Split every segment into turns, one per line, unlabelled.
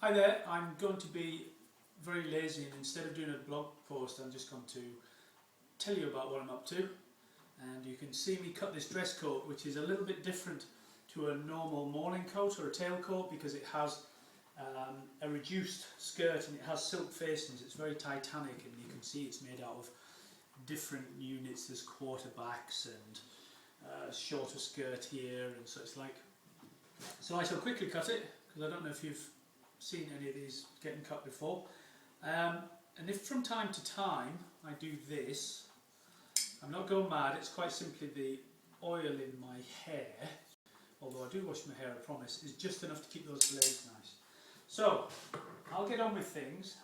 Hi there, I'm going to be very lazy and instead of doing a blog post I'm just going to tell you about what I'm up to. And you can see me cut this dress coat, which is a little bit different to a normal morning coat or a tailcoat because it has a reduced skirt and it has silk facings. It's very Titanic and you can see it's made out of different units. There's quarterbacks and shorter skirt here and such like. So I shall quickly cut it because I don't know if you've seen any of these getting cut before. And if from time to time I do this, I'm not going mad, it's quite simply the oil in my hair, although I do wash my hair, I promise, is just enough to keep those blades nice. So, I'll get on with things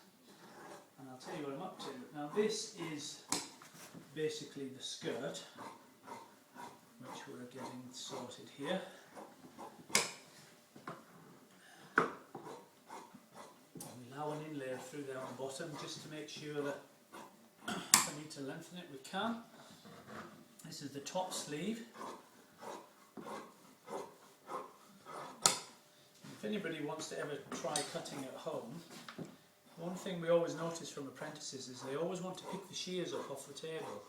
and I'll tell you what I'm up to. Now this is basically the skirt, which we're getting sorted here. Now an inlay through there on the bottom just to make sure that if I need to lengthen it we can. This is the top sleeve. If anybody wants to ever try cutting at home, one thing we always notice from apprentices is they always want to pick the shears up off the table.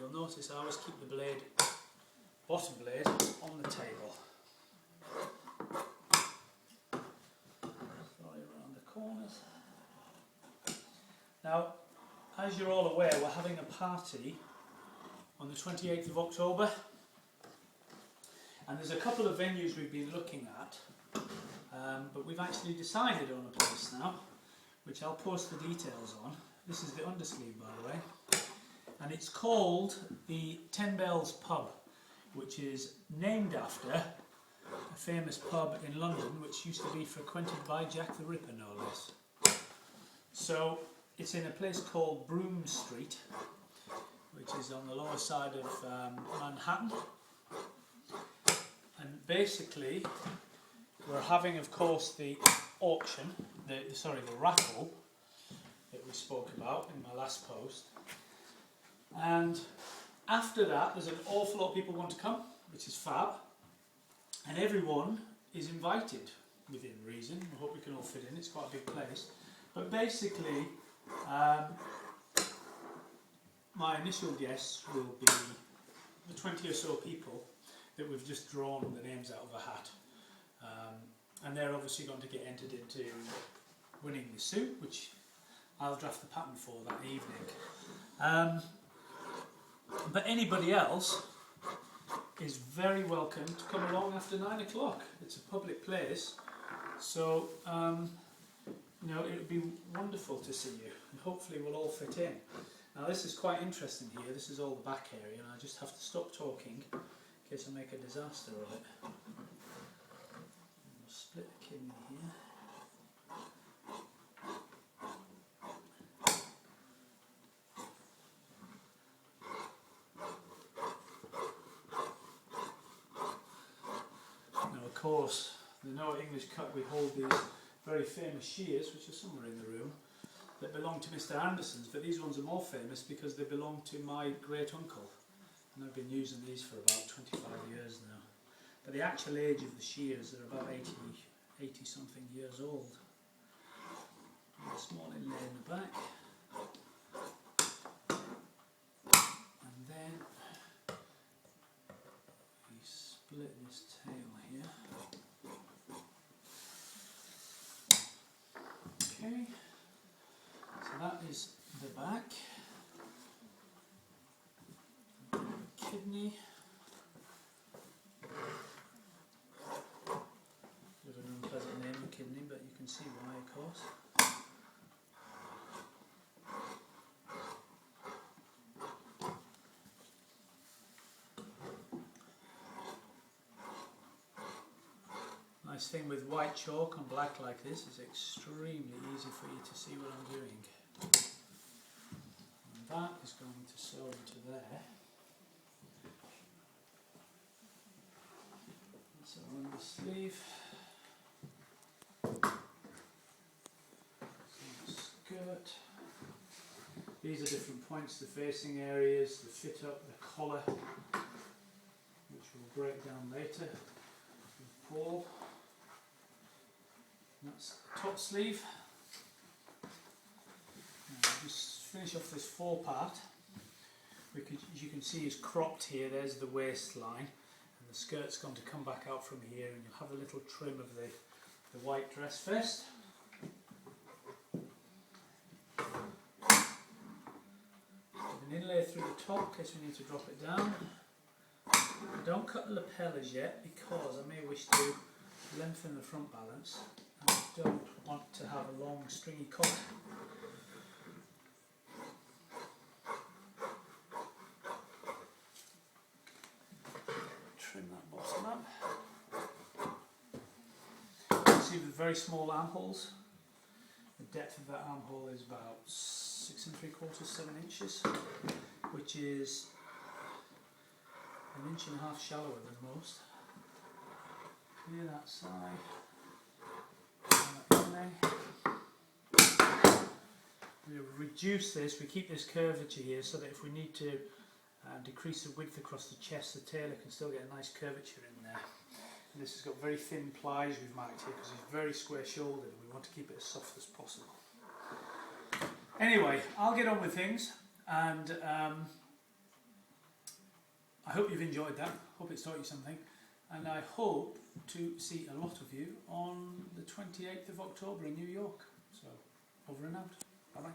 You'll notice I always keep the blade, bottom blade, on the table. Corners. Now, as you're all aware, we're having a party on the 28th of October, and there's a couple of venues we've been looking at, but we've actually decided on a place now, which I'll post the details on. This is the undersleeve, by the way, and it's called the 10 Bells Pub, which is named after a famous pub in London which used to be frequented by Jack the Ripper, no less. So it's in a place called Broome Street, which is on the lower side of Manhattan, and basically we're having, of course, the auction, the raffle that we spoke about in my last post, and after that there's an awful lot of people want to come, which is fab. And everyone is invited within reason. I hope we can all fit in, it's quite a big place. But basically, my initial guess will be the 20 or so people that we've just drawn the names out of a hat. And they're obviously going to get entered into winning the suit, which I'll draft the pattern for that evening. But anybody else is very welcome to come along after 9 o'clock. It's a public place, so you know, it would be wonderful to see you, and hopefully we'll all fit in. Now this is quite interesting here. This is all the back area, and I just have to stop talking in case I make a disaster of it. We'll split the kidney here. Of course, the No English Cut, we hold these very famous shears, which are somewhere in the room, that belong to Mr. Anderson's, but these ones are more famous because they belong to my great uncle, and I've been using these for about 25 years now. But the actual age of the shears are about 80 something years old. And a small inlay in the back, and then we split this tail here. Okay, so that is the back, kidney, bit of an unpleasant name, the kidney, but you can see why, of course. Nice thing with white chalk on black like this is extremely easy for you to see what I'm doing. And that is going to sew into there. So on the sleeve, skirt. These are different points, the facing areas, the fit up, the collar, which we'll break down later with Paul. That's the top sleeve. Just finish off this fore part, which as you can see is cropped here. There's the waistline, and the skirt's going to come back out from here, and you'll have a little trim of the white dress vest. An inlay through the top in case we need to drop it down. Don't cut the lapel as yet because I may wish to lengthen the front balance, and I don't want to have a long stringy cut. Trim that bottom up. You can see with very small armholes. The depth of that armhole is about 6 3/4, 7 inches, which is 1.5 inches shallower than most. Clear that side. We reduce this, we keep this curvature here so that if we need to decrease the width across the chest, the tailor can still get a nice curvature in there. And this has got very thin plies we've marked here because he's very square shouldered and we want to keep it as soft as possible. Anyway, I'll get on with things, and I hope you've enjoyed that. Hope it's taught you something, and I hope to see a lot of you on the 28th of October in New York. So, over and out. Bye bye.